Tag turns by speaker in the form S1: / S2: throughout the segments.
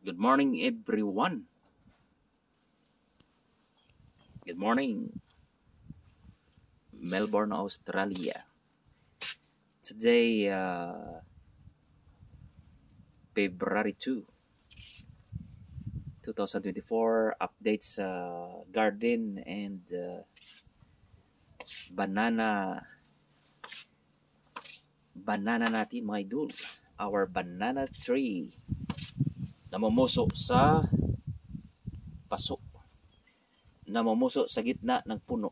S1: Good morning, everyone. Good morning, Melbourne, Australia. Today, February 2, 2024, updates sa garden and banana natin, mga idol. Our banana tree namumuso sa paso, namumuso sa gitna ng puno.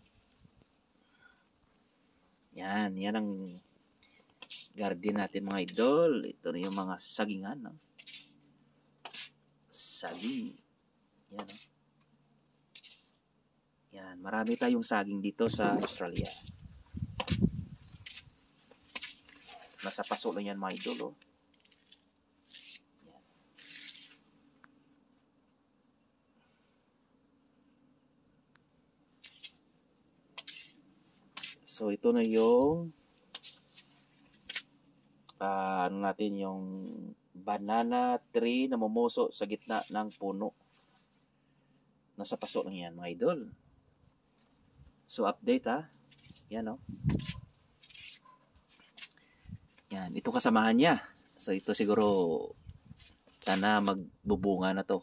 S1: Yan ang garden natin, mga idol. Ito na yung mga sagingan. No? Saging. Yan. Yan. Marami tayong saging dito sa Australia. Nasa paso lang yan, mga idol. Oh. Yan. So, ito na yung natin yung banana tree na namumuso sa gitna ng puno. Nasa paso lang yan, mga idol. So, update Yan o. Yan, ito kasamahan niya. So, ito siguro sana magbubunga na to.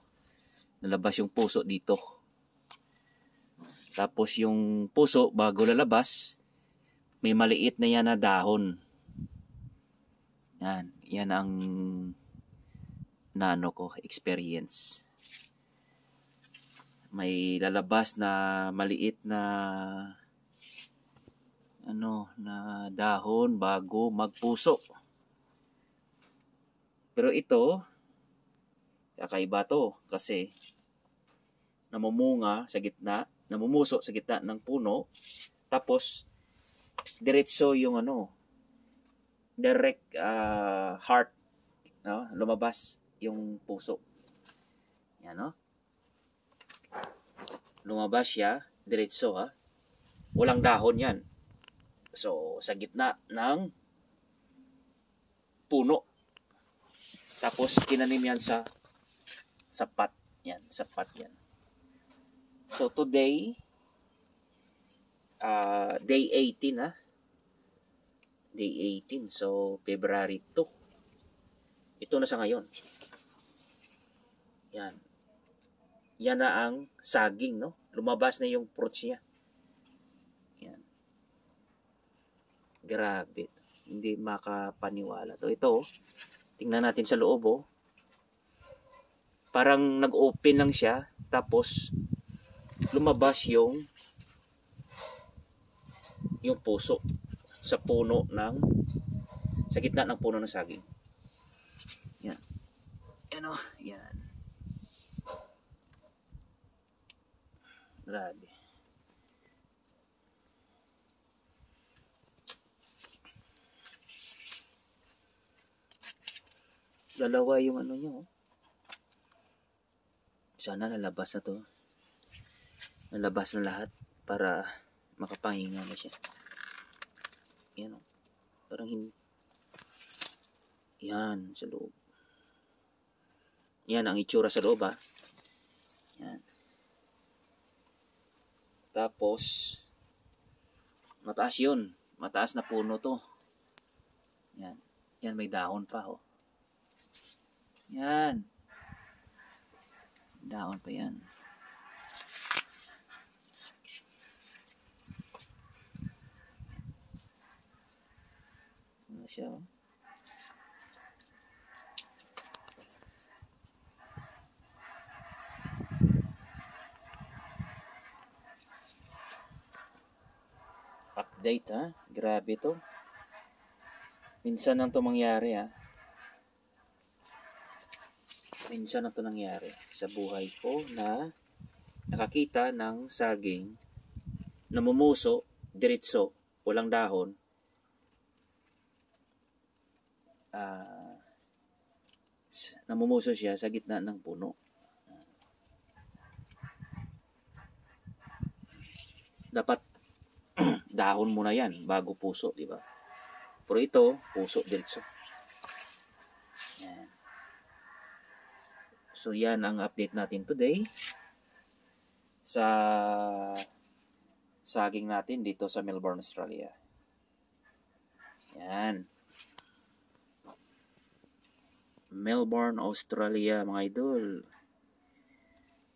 S1: Nalabas yung puso dito. Tapos yung puso, bago lalabas, may maliit na yan na dahon. Yan ang experience. May lalabas na maliit na na dahon bago magpuso. Pero ito, kakaiba to kasi namumuso sa gitna ng puno, tapos diretso yung direct heart, lumabas yung puso. Yan, no? Lumabas siya diretso, walang dahon yan. So, sa gitna ng puno. Tapos, tinanim yan sa sapat. Yan, sapat yan. So, today, day 18, Day 18. So, February 2. Ito na sa ngayon. Yan. Yan na ang saging, no? Lumabas na yung fruits niya. Yan. Grabe. Hindi makapaniwala. So, ito, tingnan natin sa loob, Parang nag-open lang siya. Tapos, lumabas yung puso sa gitna ng puno ng saging. Yan. Yan. Grabe. Dalawa yung niya, Sana nalabas na to. Nalabas na lahat para makapahinga na siya. Yan, parang hindi. Yan, sa loob. Yan ang itsura sa loob, Yan. Tapos, mataas yun. Mataas na puno to. Yan. Yan, may dahon pa, Yan. Dahon pa yan. Ano siya, Update, Grabe to. Minsan lang to mangyari, Minsan lang to nangyari sa buhay ko na nakakita ng saging namumuso, diretso, walang dahon. Namumuso siya sa gitna ng puno. Dapat dahon muna yan bago puso, di ba? Pero ito, puso diretso. Yan. So yan ang update natin today sa saging natin dito sa Melbourne, Australia. Yan. Melbourne, Australia mga idol.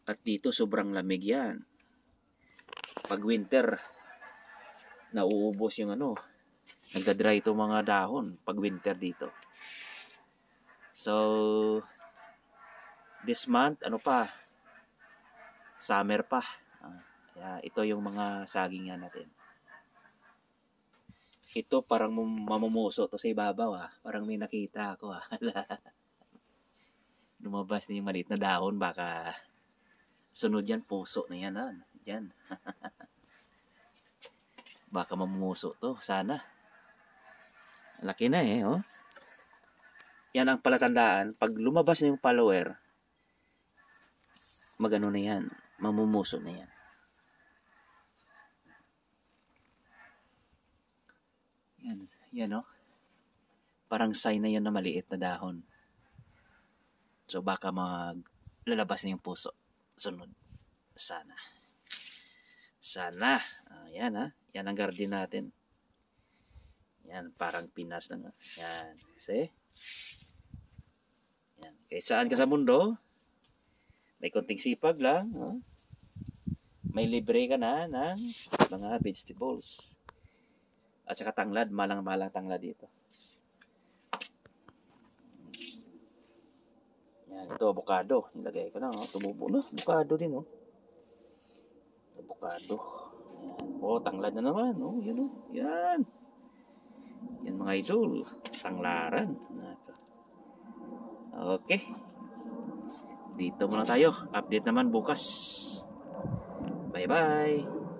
S1: At dito sobrang lamig yan. Pag winter, nauubos yung nagda-dry ito mga dahon pag winter dito. So, this month, summer pa. Ito yung mga sagingan natin. Ito parang mamumuso to sa ibabaw. Parang may nakita ako. Lumabas na yung maliit na dahon. Baka sunod yan, puso na yan. Yan. Baka mamumuso to. Sana. Laki na oh. Yan ang palatandaan. Pag lumabas na yung follower, magano na yan. Mamumuso na yan. Yan parang sign na yan na maliit na dahon. So baka lalabas na yung puso. Sunod. Sana. Yan Yan ang garden natin. Yan, parang Pinas lang. Yan. See? Yan. Kahit saan ka sa mundo, may konting sipag lang. May libre ka na ng mga vegetables. At saka tanglad, malang tanglad dito. Yan, ito avocado. Nilagay ko na, tumubo na. Avocado din, Avocado. Yan. Tanglad na naman, Yan, Yan. Yan mga idol. Tanglaran. Okay. Dito muna tayo. Update naman bukas. Bye-bye.